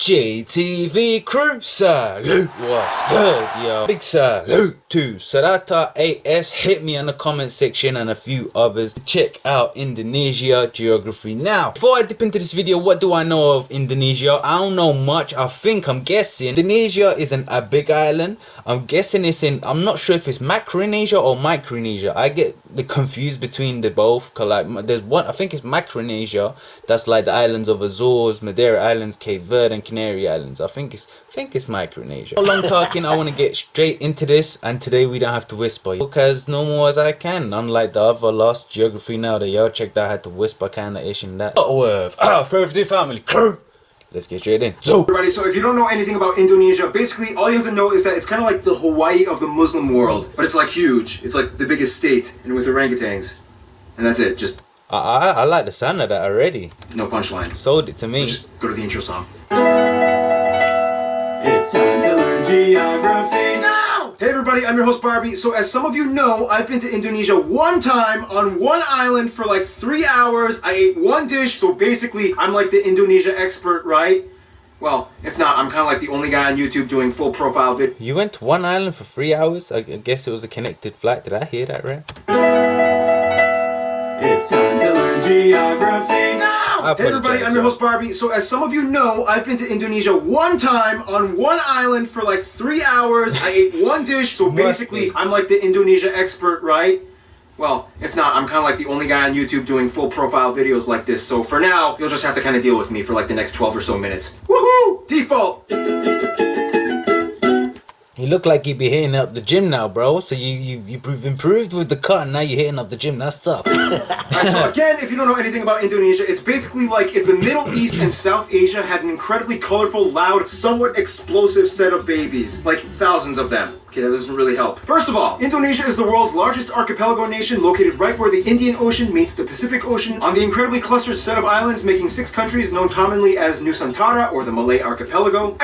JTV crew, salute, what's good, yo? Big salute to Sarata AS, hit me in the comment section and a few others to check out Indonesia geography. Now, before I dip into this video, what do I know of Indonesia? I don't know much. I'm guessing Indonesia is a big island. I'm guessing it's in, I'm not sure if it's Macronesia or Micronesia. I get confused between the both, cause like there's one, I think it's Macronesia, that's like the islands of Azores, Madeira Islands, Cape Verde and Canary Islands. I think it's Micronesia. No long talking, I want to get straight into this, and today we don't have to whisper because no more as I can, unlike the other Lost Geography Now that y'all checked out, I had to whisper kind of ish in that. Further to the family crew, let's get straight in. So everybody, so if you don't know anything about Indonesia, basically all you have to know is that it's kind of like the Hawaii of the Muslim world, but it's like huge. It's like the biggest state, and with orangutans, and that's it. Just I like the sound of that already. No punchline. Sold it to me. Just go to the intro song. It's time to learn geography now! Hey everybody, I'm your host Barbie. So as some of you know, I've been to Indonesia one time on one island for like 3 hours. I ate one dish, so basically I'm like the Indonesia expert, right? Well, if not, I'm kind of like the only guy on YouTube doing full profile video. You went to one island for 3 hours? I guess it was a connected flight. Did I hear that right? It's time to learn geography now! Hey everybody, I'm your host Barbie. So as some of you know, I've been to Indonesia one time on one island for like 3 hours. I ate one dish, so basically I'm like the Indonesia expert, right? Well, if not, I'm kind of like the only guy on YouTube doing full profile videos like this. So for now, you'll just have to kind of deal with me for like the next 12 or so minutes. Woohoo! Default! You look like you be hitting up the gym now, bro. So you've improved with the cut, and now you're hitting up the gym. That's tough. Alright, so again, if you don't know anything about Indonesia, it's basically like if the Middle East and South Asia had an incredibly colorful, loud, somewhat explosive set of babies. Like thousands of them. Okay, that doesn't really help. First of all, Indonesia is the world's largest archipelago nation, located right where the Indian Ocean meets the Pacific Ocean on the incredibly clustered set of islands, making 6 countries known commonly as Nusantara, or the Malay Archipelago.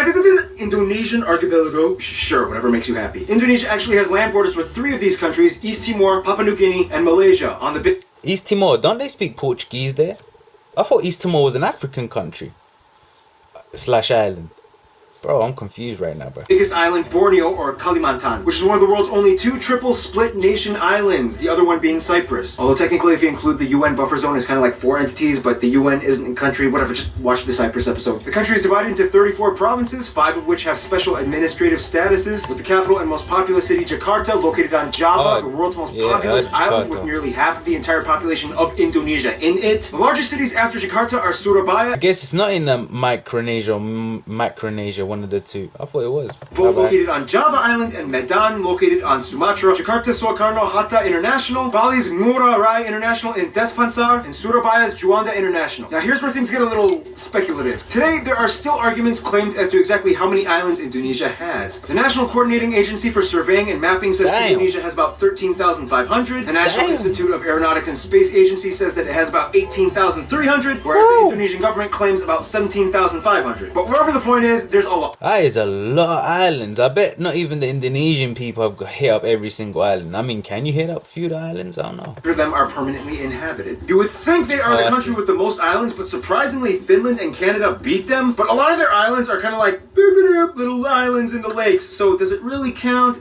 Indonesian Archipelago. Sure, whatever makes you happy. Indonesia actually has land borders with 3 of these countries, East Timor, Papua New Guinea, and Malaysia. On the big East Timor, don't they speak Portuguese there? I thought East Timor was an African country / island. Bro, I'm confused right now, bro. Biggest island, Borneo, or Kalimantan, which is one of the world's only 2 triple split nation islands, the other one being Cyprus. Although technically if you include the UN buffer zone, it's kind of like 4 entities, but the UN isn't a country, whatever, just watch the Cyprus episode. The country is divided into 34 provinces, 5 of which have special administrative statuses, with the capital and most populous city, Jakarta, located on Java, the world's most populous island with nearly half of the entire population of Indonesia in it. The largest cities after Jakarta are Surabaya. I guess it's not in Micronesia or Macronesia, one of the two. I thought it was. Both located on Java Island, and Medan located on Sumatra. Jakarta Soekarno Hatta International, Bali's Ngurah Rai International in Denpasar, and Surabaya's Juanda International. Now here's where things get a little speculative. Today there are still arguments claimed as to exactly how many islands Indonesia has. The National Coordinating Agency for Surveying and Mapping says Indonesia has about 13,500. The National Institute of Aeronautics and Space Agency says that it has about 18,300, whereas the Indonesian government claims about 17,500. But wherever the point is, there's a lot. That is a lot of islands. I bet not even the Indonesian people have hit up every single island. I mean, can you hit up a few of the islands? I don't know. Of them are permanently inhabited. You would think they are the country with the most islands, but surprisingly Finland and Canada beat them. But a lot of their islands are kind of like little islands in the lakes. So does it really count?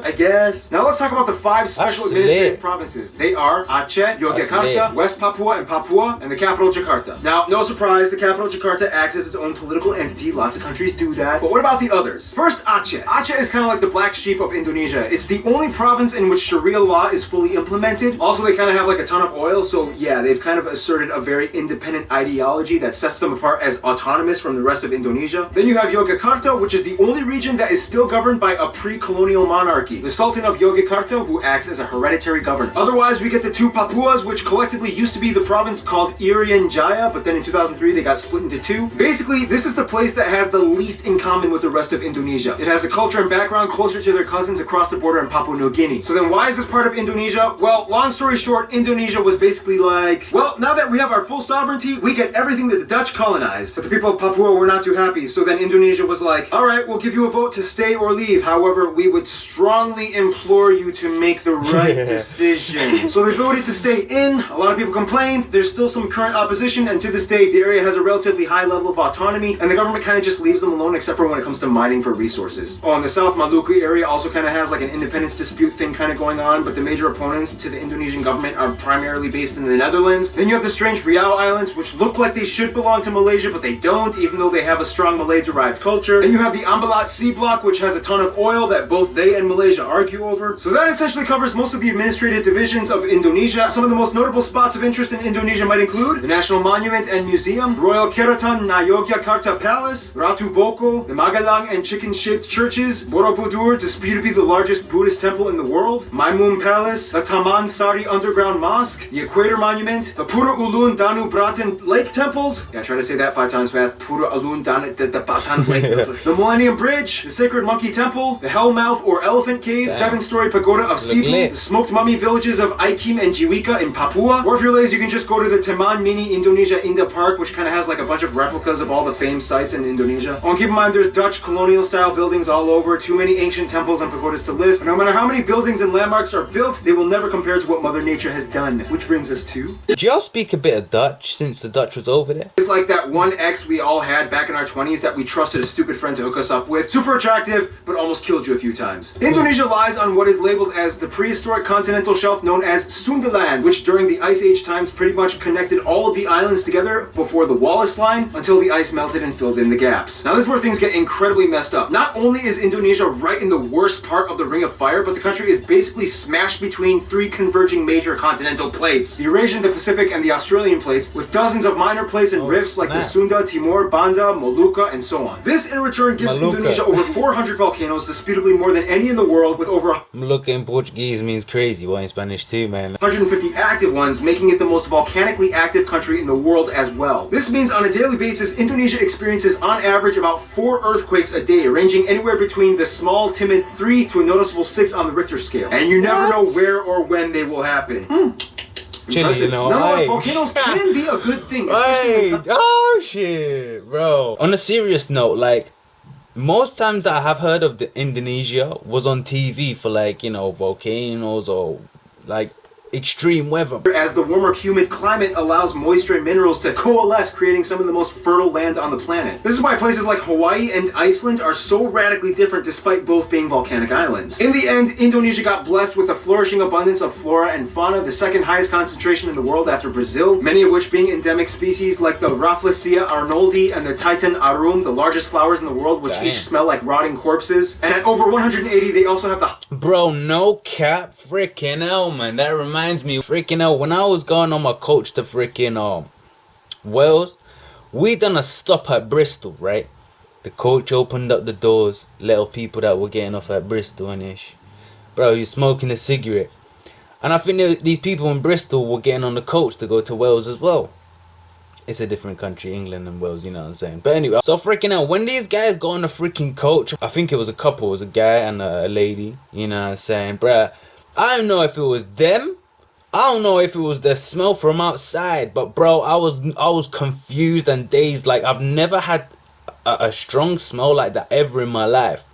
I guess. Now let's talk about the 5 special administrative provinces. They are Aceh, Yogyakarta, West Papua and Papua, and the capital Jakarta. Now, no surprise, the capital Jakarta acts as its own political entity. Lots of countries do that. But what about the others? First, Aceh. Aceh is kind of like the black sheep of Indonesia. It's the only province in which Sharia law is fully implemented. Also, they kind of have like a ton of oil, so yeah, they've kind of asserted a very independent ideology that sets them apart as autonomous from the rest of Indonesia. Then you have Yogyakarta, which is the only region that is still governed by a pre-colonial monarchy. The Sultan of Yogyakarta, who acts as a hereditary governor. Otherwise, we get the 2 Papuas, which collectively used to be the province called Irian Jaya, but then in 2003 they got split into 2. Basically, this is the place that has the least in common with the rest of Indonesia. It has a culture and background closer to their cousins across the border in Papua New Guinea. So then why is this part of Indonesia? Well, long story short, Indonesia was basically like, well, now that we have our full sovereignty, we get everything that the Dutch colonized. But the people of Papua were not too happy, so then Indonesia Indonesia was like, all right, we'll give you a vote to stay or leave. However, we would strongly implore you to make the right decision. So they voted to stay in. A lot of people complained. There's still some current opposition, and to this day, the area has a relatively high level of autonomy, and the government kind of just leaves them alone, except for when it comes to mining for resources. Oh, and the South Maluku area also kind of has like an independence dispute thing kind of going on, but the major opponents to the Indonesian government are primarily based in the Netherlands. Then you have the strange Riau Islands, which look like they should belong to Malaysia, but they don't, even though they have a strong Malay-derived culture. Then you have the Ambalat Sea Block, which has a ton of oil that both they and Malaysia argue over. So that essentially covers most of the administrative divisions of Indonesia. Some of the most notable spots of interest in Indonesia might include the National Monument and Museum, Royal Keraton na Yogyakarta Palace, Ratu Boko, the Magelang and chicken-shaped churches, Borobudur, disputed to be the largest Buddhist temple in the world, Maimun Palace, the Taman Sari Underground Mosque, the Equator Monument, the Pura Ulun Danu Bratan Lake Temples, yeah, try to say that 5 times fast, Pura Ulun Danu Bratan Lake, the Millennium Bridge, the Sacred Monkey Temple, the Hellmouth or Elephant Cave, 7-story pagoda of Cebu, the smoked mummy villages of Aikim and Jiwika in Papua, or if you're lazy, you can just go to the Teman Mini Indonesia Indah Park, which kind of has like a bunch of replicas of all the famed sites in Indonesia. Oh, and keep in mind there's Dutch colonial style buildings all over, too many ancient temples and pagodas to list, but no matter how many buildings and landmarks are built, they will never compare to what Mother Nature has done. Which brings us to... Did y'all speak a bit of Dutch since the Dutch was over there? It's like that one ex we all had back in our 20s that we trusted a stupid friend to hook us up with. Super attractive, but almost killed you a few times. Indonesia lies on what is labeled as the prehistoric continental shelf known as Sundaland, which during the Ice Age times pretty much connected all of the islands together before the Wallace Line until the ice melted and filled in the gaps. Now this is where things get incredibly messed up. Not only is Indonesia right in the worst part of the Ring of Fire, but the country is basically smashed between 3 converging major continental plates. The Eurasian, the Pacific, and the Australian plates, with dozens of minor plates and rifts like the Sunda, Timor, Banda, Molucca, and so on. This in return gives Indonesia over 400 volcanoes, disputably more than any in the world, with over Molucca in Portuguese means crazy, well in Spanish too, man. 150 active ones, making it the most volcanically active country in the world as well. This means on a daily basis, Indonesia experiences on average about 4 earthquakes a day, ranging anywhere between the small, timid 3 to a noticeable 6 on the Richter scale. And you never know where or when they will happen. Chilling, Nonetheless, volcanoes can be a good thing, especially oh shit, bro. On a serious note, like, most times that I have heard of the Indonesia was on TV for like, you know, volcanoes or like extreme weather. As the warmer, humid climate allows moisture and minerals to coalesce, creating some of the most fertile land on the planet. This is why places like Hawaii and Iceland are so radically different despite both being volcanic islands. In the end, Indonesia got blessed with a flourishing abundance of flora and fauna, the second highest concentration in the world after Brazil, many of which being endemic species like the Rafflesia arnoldi and the Titan arum, the largest flowers in the world, which each smell like rotting corpses. And at over 180, they also have the... Bro, no cap, freaking hell, man. That reminds me, freaking hell, when I was going on my coach to freaking Wales, we done a stop at Bristol, right? The coach opened up the doors, little people that were getting off at Bristol and ish. Bro, he was smoking a cigarette. And I think these people in Bristol were getting on the coach to go to Wales as well. It's a different country, England and Wales, you know what I'm saying? But anyway, so freaking hell, when these guys got on the freaking coach, I think it was a couple, it was a guy and a lady, you know what I'm saying? Bruh, I don't know if it was them, I don't know if it was the smell from outside, but bro, I was confused and dazed. Like, I've never had a strong smell like that ever in my life.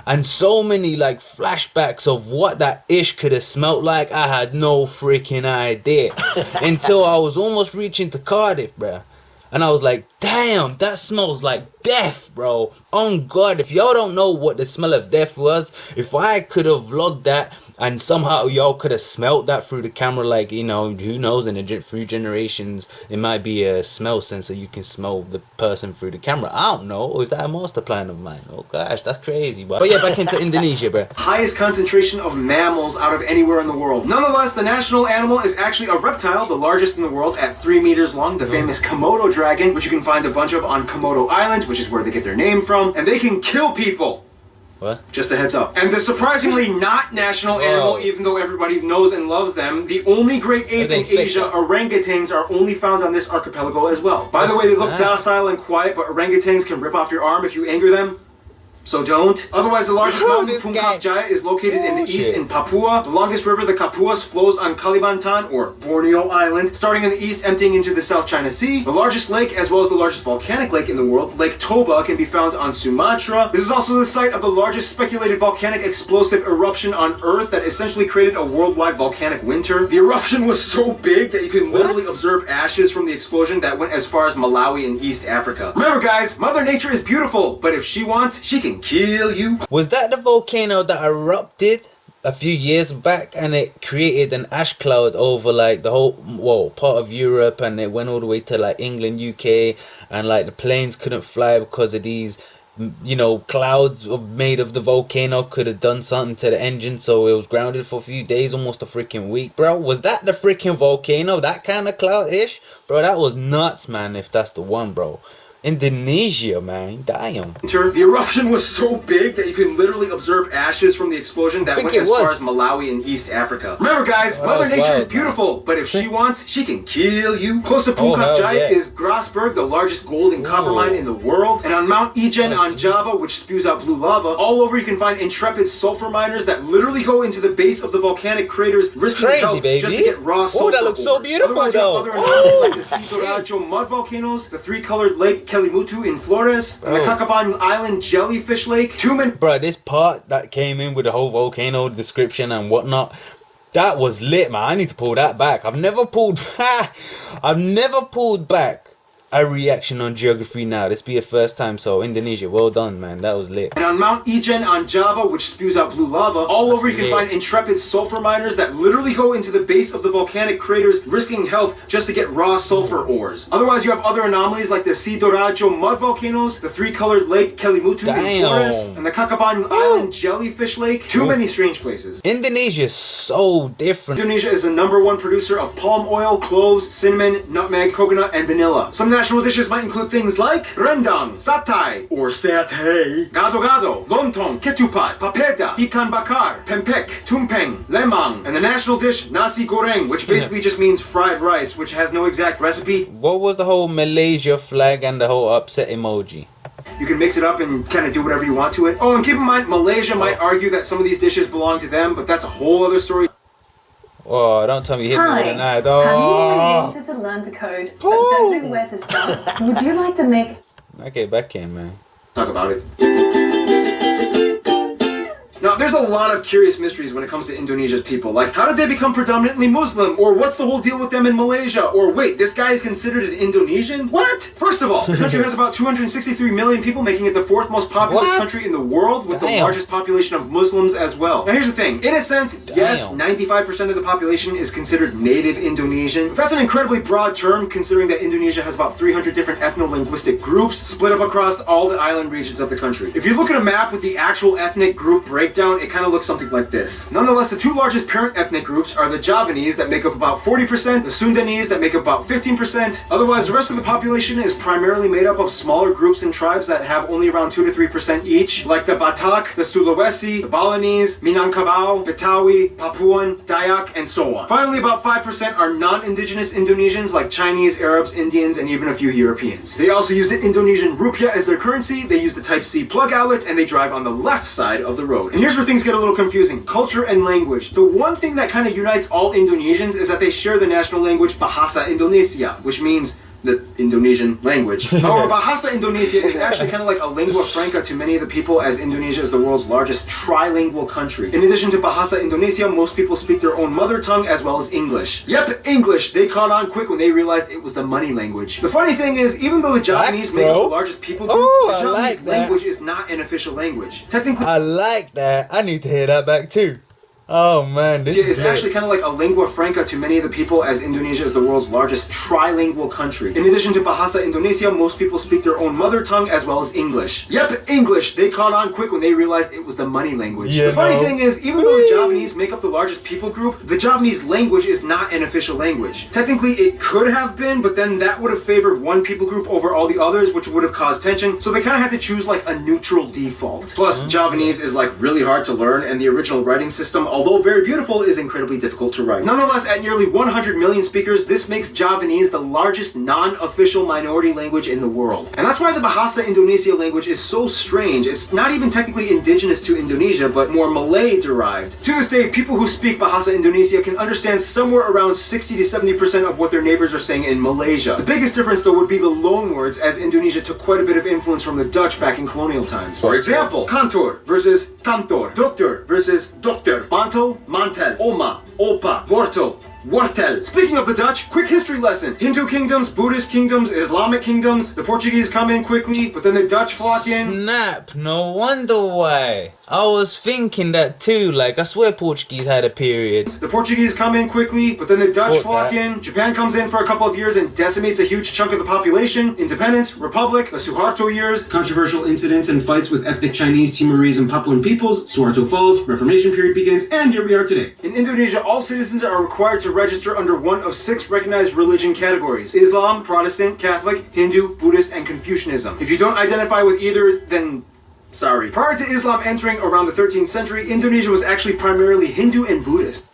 And so many like flashbacks of what that ish could have smelled like, I had no freaking idea. Until I was almost reaching to Cardiff, bruh. And I was like, damn, that smells like death, bro. On God, if y'all don't know what the smell of death was, if I could have vlogged that and somehow y'all could have smelt that through the camera, like, you know, who knows, in a few generations, it might be a smell sensor. You can smell the person through the camera. I don't know. Or is that a master plan of mine? Oh gosh, that's crazy. But yeah, back into Indonesia, bro. Highest concentration of mammals out of anywhere in the world. Nonetheless, the national animal is actually a reptile, the largest in the world at 3 meters long, the famous Komodo dragon, which you can find a bunch of on Komodo Island, which is where they get their name from, and they can kill people. What? Just a heads up. And the surprisingly not national animal, even though everybody knows and loves them, the only great ape in Asia, orangutans, are only found on this archipelago as well. By the way, they look docile and quiet, but orangutans can rip off your arm if you anger them. so don't. Otherwise, the largest mountain, This Puncak guy. Jaya, is located in the east Bullshit. in Papua. The longest river, the Kapuas, flows on Kalimantan, or Borneo Island, starting in the east, emptying into the South China Sea. The largest lake, as well as the largest volcanic lake in the world, Lake Toba, can be found on Sumatra. This is also the site of the largest speculated volcanic explosive eruption on Earth that essentially created a worldwide volcanic winter. The eruption was so big that you can literally observe ashes from the explosion that went as far as Malawi in East Africa. Remember, guys, Mother Nature is beautiful, but if she wants, she can kill you. Was that the volcano that erupted a few years back and it created an ash cloud over like the whole part of Europe, and it went all the way to like England, UK, and like the planes couldn't fly because of these, you know, clouds made of the volcano could have done something to the engine, so it was grounded for a few days, almost a freaking week, bro? Was that the freaking volcano? That kind of cloud-ish? Bro, that was nuts, man, if that's the one, bro. Indonesia, man, damn. The eruption was so big that you can literally observe ashes from the explosion that went as far as Malawi in East Africa. Remember, guys, Mother Nature is beautiful, but if she wants, she can kill you. Close to Puncak Jaya is Grasberg, the largest gold and copper mine in the world. And on Mount Ijen on Java, which spews out blue lava, all over you can find intrepid sulfur miners that literally go into the base of the volcanic craters, risking health just to get raw sulfur. That looks so beautiful, Otherwise, though. other anomalies like the Sidorajo mud volcanoes, the three-colored Lake Kelimutu in Flores, and the Kakaban Island Jellyfish Lake. Bro, this part that came in with the whole volcano description and whatnot, that was lit, man. I need to pull that back. I've never pulled back a reaction on Geography Now. This be a first time, so Indonesia, well done, man. That was lit. And on Mount Ijen on Java, which spews out blue lava, all over you can find intrepid sulfur miners that literally go into the base of the volcanic craters, risking health just to get raw sulfur ores. Otherwise, you have other anomalies like the Sidorajo mud volcanoes, the three-colored Lake Kelimutu in Flores, and the Kakaban Island Jellyfish Lake. Too many strange places. Indonesia is so different. Indonesia is the #1 producer of palm oil, cloves, cinnamon, nutmeg, coconut, and vanilla. Some national dishes might include things like rendang, satay, or satay, gado-gado, lontong, ketupat, papeda, ikan bakar, pempek, tumpeng, lemang, and the national dish nasi goreng, which basically just means fried rice, which has no exact recipe. What was the whole Malaysia flag and the whole upset emoji? You can mix it up and kind of do whatever you want to it. Oh, and keep in mind, Malaysia might argue that some of these dishes belong to them, but that's a whole other story. Oh, don't tell me you hit me with a knife. Oh. Have you always wanted to learn to code, but don't know where to start? Would you like to make... Okay, back in, man. Talk about it. Now, there's a lot of curious mysteries when it comes to Indonesia's people. Like, how did they become predominantly Muslim? Or what's the whole deal with them in Malaysia? Or wait, this guy is considered an Indonesian? What? First of all, the country has about 263 million people, making it the 4th most populous country in the world, with the largest population of Muslims as well. Now, here's the thing. In a sense, yes, 95% of the population is considered native Indonesian. But that's an incredibly broad term, considering that Indonesia has about 300 different ethno-linguistic groups split up across all the island regions of the country. If you look at a map with the actual ethnic group breakdown, it kind of looks something like this. Nonetheless, the two largest parent ethnic groups are the Javanese that make up about 40%, the Sundanese that make up about 15%. Otherwise, the rest of the population is primarily made up of smaller groups and tribes that have only around 2 to 3% each, like the Batak, the Sulawesi, the Balinese, Minangkabau, Betawi, Papuan, Dayak, and so on. Finally, about 5% are non-indigenous Indonesians like Chinese, Arabs, Indians, and even a few Europeans. They also use the Indonesian rupiah as their currency, they use the Type-C plug outlet, and they drive on the left side of the road. And here's where things get a little confusing. Culture and language. The one thing that kind of unites all Indonesians is that they share the national language Bahasa Indonesia, which means the Indonesian language. However, Bahasa Indonesia is actually kind of like a lingua franca to many of the people, as Indonesia is the world's largest trilingual country. In addition to Bahasa Indonesia, most people speak their own mother tongue as well as English. Yep, English. They caught on quick when they realized it was the money language. The funny thing is, even though the Japanese make up the largest people group, the Japanese language is not an official language. Technically, I like that. I need to hear that back too. Oh man, this is actually kind of like a lingua franca to many of the people, as Indonesia is the world's largest trilingual country. In addition to Bahasa Indonesia, most people speak their own mother tongue as well as English. Yep, English. They caught on quick when they realized it was the money language. The funny thing is, even though the Javanese make up the largest people group, the Javanese language is not an official language. Technically, it could have been, but then that would have favored one people group over all the others, which would have caused tension, so they kind of had to choose like a neutral default. Plus, Javanese is like really hard to learn, and the original writing system also although very beautiful, is incredibly difficult to write. Nonetheless, at nearly 100 million speakers, this makes Javanese the largest non-official minority language in the world. And that's why the Bahasa Indonesia language is so strange. It's not even technically indigenous to Indonesia, but more Malay-derived. To this day, people who speak Bahasa Indonesia can understand somewhere around 60 to 70% of what their neighbors are saying in Malaysia. The biggest difference, though, would be the loan words, as Indonesia took quite a bit of influence from the Dutch back in colonial times. For example, kantor versus kantor, dokter versus dokter, mantel, mantel, oma, opa, wortel, wortel. Speaking of the Dutch, quick history lesson. Hindu kingdoms, Buddhist kingdoms, Islamic kingdoms. The Portuguese come in quickly, but then the Dutch flock in. Snap, no wonder why. I was thinking that too, like I swear Portuguese had a period. The Portuguese come in quickly, but then the Dutch flock in. Japan comes in for a couple of years and decimates a huge chunk of the population. Independence, Republic, the Suharto years. Controversial incidents and fights with ethnic Chinese, Timorese, and Papuan peoples. Suharto falls, Reformation period begins, and here we are today. In Indonesia, all citizens are required to register under one of 6 recognized religion categories: Islam, Protestant, Catholic, Hindu, Buddhist, and Confucianism. If you don't identify with either, then sorry. Prior to Islam entering around the 13th century, Indonesia was actually primarily Hindu and Buddhist.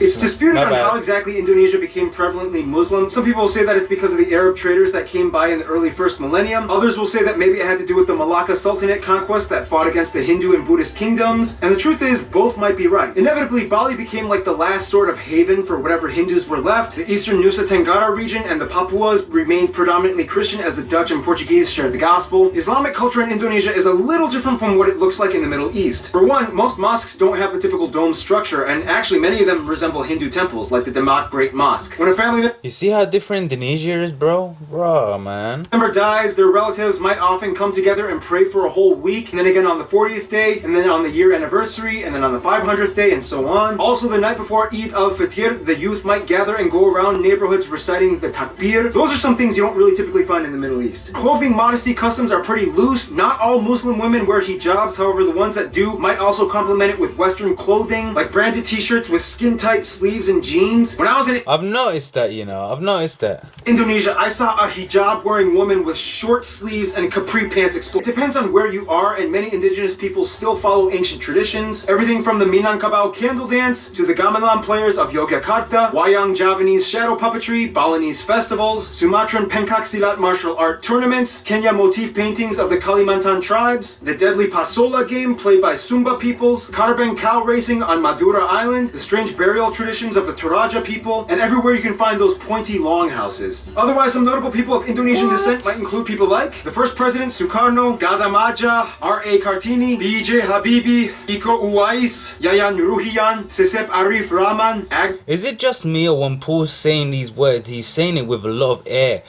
It's disputed on how exactly Indonesia became prevalently Muslim. Some people will say that it's because of the Arab traders that came by in the early first millennium. Others will say that maybe it had to do with the Malacca Sultanate conquest that fought against the Hindu and Buddhist kingdoms. And the truth is, both might be right. Inevitably, Bali became like the last sort of haven for whatever Hindus were left. The eastern Nusa Tenggara region and the Papuas remained predominantly Christian as the Dutch and Portuguese shared the gospel. Islamic culture in Indonesia is a little different from what it looks like in the Middle East. For one, most mosques don't have the typical dome structure, and actually many of them resemble Hindu temples, like the Demak Great Mosque. When a family You see how different Indonesia is, bro? Bro, man. member dies, their relatives might often come together and pray for a whole week, and then again on the 40th day, and then on the year anniversary, and then on the 500th day, and so on. Also, the night before Eid al-Fitr, the youth might gather and go around neighborhoods reciting the takbir. Those are some things you don't really typically find in the Middle East. Clothing modesty customs are pretty loose. Not all Muslim women wear hijabs, however, the ones that do might also complement it with Western clothing, like branded t-shirts with skin-tight sleeves and jeans. When I was in I've noticed that, you know. I've noticed that. Indonesia, I saw a hijab-wearing woman with short sleeves and capri pants exposed. It depends on where you are, and many indigenous people still follow ancient traditions. Everything from the Minangkabau candle dance to the gamelan players of Yogyakarta, Wayang Javanese shadow puppetry, Balinese festivals, Sumatran pencak silat martial art tournaments, Kenya motif paintings of the Kalimantan tribes, the deadly Pasola game played by Sumba peoples, Karbeng cow racing on Madura Island, the strange burial traditions of the Toraja people, and everywhere you can find those pointy longhouses. Otherwise, some notable people of Indonesian descent might include people like the first president Sukarno, Gada Maja, R.A. Kartini, B.J. Habibie, Iko Uwais, Yayan Ruhian, Sisep Arif Rahman, Is it just me, or when Paul's saying these words, he's saying it with a lot of air?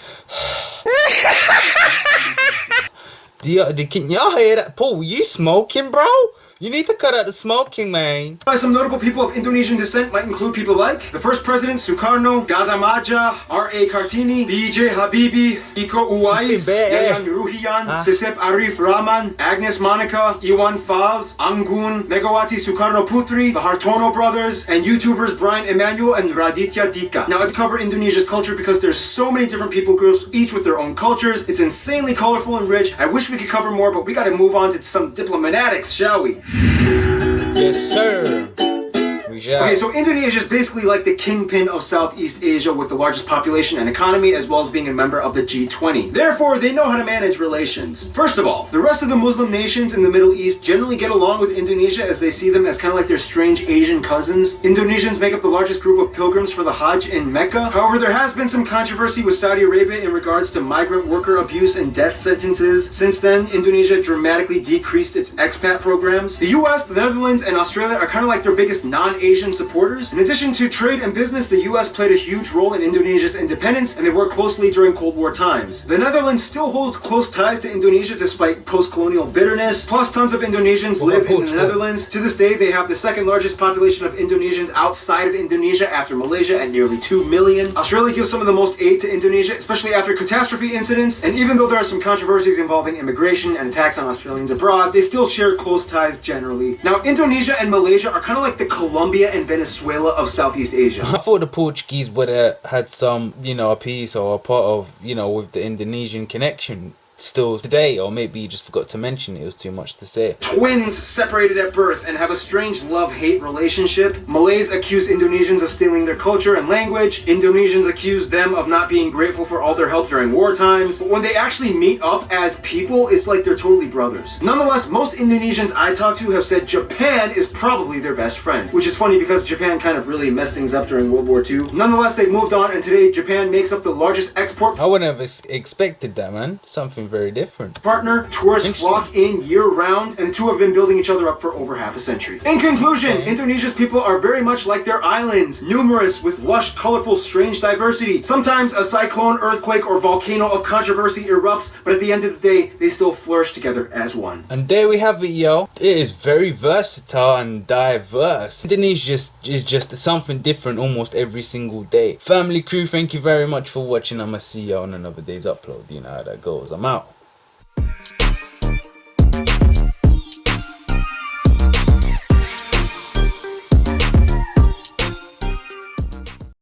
Can y'all hear that? Paul, you smoking, bro? You need to cut out the smoking, man. Some notable people of Indonesian descent might include people like the first president Sukarno, Gada Maja, R.A. Kartini, B.J. Habibie, Iko Uwais, Yayan Ruhian, Sisep Arif Rahman, Agnes Monica, Iwan Fals, Anggun, Megawati Sukarno Putri, the Hartono brothers, and YouTubers Brian Emanuel and Raditya Dika. Now, I'd cover Indonesia's culture because there's so many different people groups, each with their own cultures. It's insanely colorful and rich. I wish we could cover more, but we gotta move on to some diplomatics, shall we? Yes, sir. Okay, so Indonesia is basically like the kingpin of Southeast Asia with the largest population and economy, as well as being a member of the G20. Therefore, they know how to manage relations. First of all, the rest of the Muslim nations in the Middle East generally get along with Indonesia as they see them as kind of like their strange Asian cousins. Indonesians make up the largest group of pilgrims for the Hajj in Mecca. However, there has been some controversy with Saudi Arabia in regards to migrant worker abuse and death sentences. Since then, Indonesia dramatically decreased its expat programs. The US, the Netherlands, and Australia are kind of like their biggest non-Asian supporters. In addition to trade and business, the US played a huge role in Indonesia's independence, and they worked closely during Cold War times. The Netherlands still holds close ties to Indonesia despite post-colonial bitterness. Plus, tons of Indonesians live in the Netherlands. To this day, they have the second largest population of Indonesians outside of Indonesia after Malaysia at nearly 2 million. Australia gives some of the most aid to Indonesia, especially after catastrophe incidents. And even though there are some controversies involving immigration and attacks on Australians abroad, they still share close ties generally. Now, Indonesia and Malaysia are kind of like the Colombia and Venezuela of Southeast Asia. I thought the Portuguese would have had some, you know, a piece or a part of, you know, with the Indonesian connection still today, or maybe you just forgot to mention it was too much to say. Twins separated at birth and have a strange love-hate relationship. Malays accuse Indonesians of stealing their culture and language. Indonesians accuse them of not being grateful for all their help during war times. But when they actually meet up as people, it's like they're totally brothers. Nonetheless, most Indonesians I talk to have said Japan is probably their best friend, which is funny because Japan kind of really messed things up during World War II. Nonetheless, they've moved on, and today Japan makes up the largest export I wouldn't have expected that, man. Something very different. partner. Tourists flock in year-round, and the two have been building each other up for over half a century. In conclusion, Indonesia's people are very much like their islands, numerous with lush, colorful, strange diversity. Sometimes a cyclone, earthquake, or volcano of controversy erupts, but at the end of the day, they still flourish together as one. And there we have it, yo. It is very versatile and diverse. Indonesia is just something different almost every single day. Family crew, thank you very much for watching. I'ma see you on another day's upload. You know how that goes. I'm out.